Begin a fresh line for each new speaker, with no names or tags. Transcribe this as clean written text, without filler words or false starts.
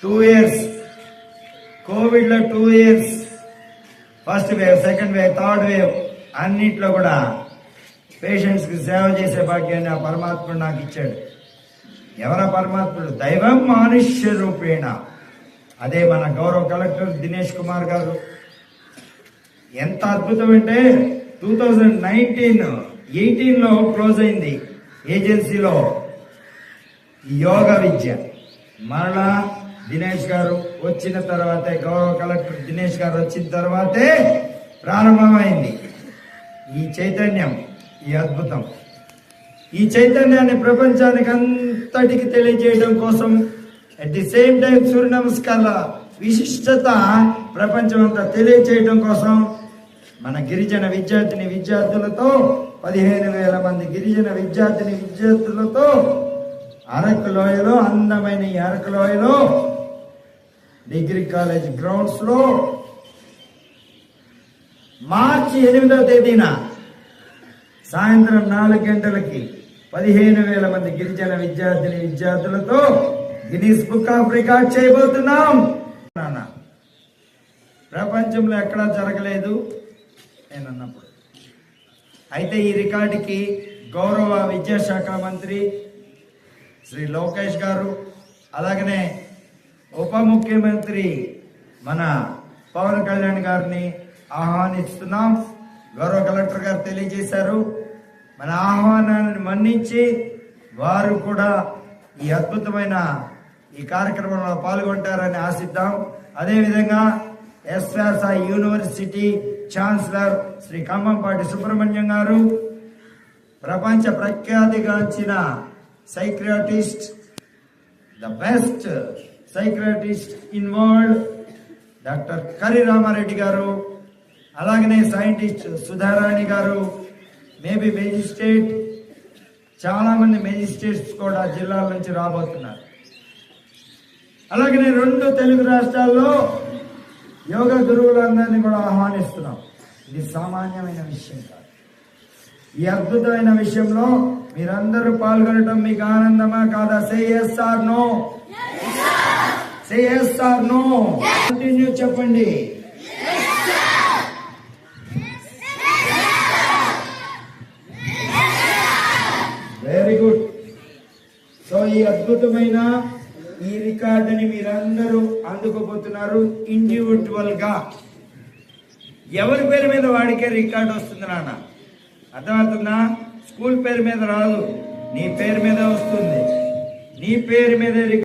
2 years Covid లో 2 years first wave, second wave, third wave అన్నిట్లో కూడా పేషెంట్స్ కి సేవ చేసే భాగ్యాన్ని ఆ పరమాత్ముడు నాకు ఇచ్చాడు. ఎవరా పరమాత్ముడు? దైవం మానుష్య రూపేణ. అదే మన గౌరవ కలెక్టర్ దినేష్ కుమార్ గారు. ఎంత అద్భుతం అంటే 2018లో క్లోజ్ అయింది ఏజెన్సీలో యోగ విద్య. మరలా దినేష్ గారు వచ్చిన తర్వాతే, గౌరవ కలెక్టర్ దినేష్ గారు వచ్చిన తర్వాతే ప్రారంభమైంది ఈ చైతన్యం, ఈ అద్భుతం. ఈ చైతన్యాన్ని ప్రపంచానికి అంతటికి తెలియజేయడం కోసం, అట్ ది సేమ్ టైం సూర్య నమస్కారాల విశిష్టత ప్రపంచం అంతా తెలియజేయడం కోసం మన గిరిజన విద్యార్థులతో 15,000 మంది గిరిజన విద్యార్థులతో అరకు లోయలో, అందమైన ఈ అరకు లోయలో డిగ్రీ కాలేజ్ గ్రౌండ్స్ లో మార్చి 8వ తేదీన సాయంత్రం 4 గంటలకి 15,000 మంది గిరిజన విద్యార్థులతో గిన్నీస్ బుక్ ఆఫ్ రికార్డ్ చేయబోతున్నాం. ప్రపంచంలో ఎక్కడా జరగలేదు నేనన్నప్పుడు. అయితే ఈ రికార్డుకి గౌరవ విద్యాశాఖ మంత్రి శ్రీ లోకేష్ గారు, అలాగనే ఉప ముఖ్యమంత్రి మన పవన్ కళ్యాణ్ గారిని ఆహ్వానిస్తున్నాం. గౌరవ కలెక్టర్ గారు తెలియజేశారు. మన ఆహ్వానాన్ని మన్నించి వారు కూడా ఈ అద్భుతమైన ఈ కార్యక్రమంలో పాల్గొంటారని ఆశిద్దాం. అదేవిధంగా S R I university chancellor Shri Khammampati Subrahmanyam garu, ప్రపంచ ప్రఖ్యాతిగాంచిన psychiatrist, the best psychiatrist in world doctor Kari Ramareddy గారు, అలాగనే సైంటిస్ట్ సుధారాణి గారు, మేబీ మెజిస్ట్రేట్, చాలా మంది మెజిస్ట్రేట్స్ కూడా జిల్లాల నుంచి రాబోతున్నారు. అలాగనే 2 తెలుగు రాష్ట్రాల్లో యోగా గురువులందరినీ కూడా ఆహ్వానిస్తున్నాం. ఇది సామాన్యమైన విషయం కాదు. ఈ అద్భుతమైన విషయంలో మీరందరూ పాల్గొనడం మీకు ఆనందమా కాదా? Say yes or no. Say yes or no. Continue చెప్పండి. Very good. సో ఈ అద్భుతమైన ఈ రికార్డుని మీరందరూ అందుకోబోతున్నారు. ఇండివిజువల్ గా ఎవరి పేరు మీద వాడికే రికార్డు వస్తుంది నాన్న, అర్థమవుతుందా? స్కూల్ పేరు మీద రాదు, నీ పేరు మీద వస్తుంది. నీ పేరు మీద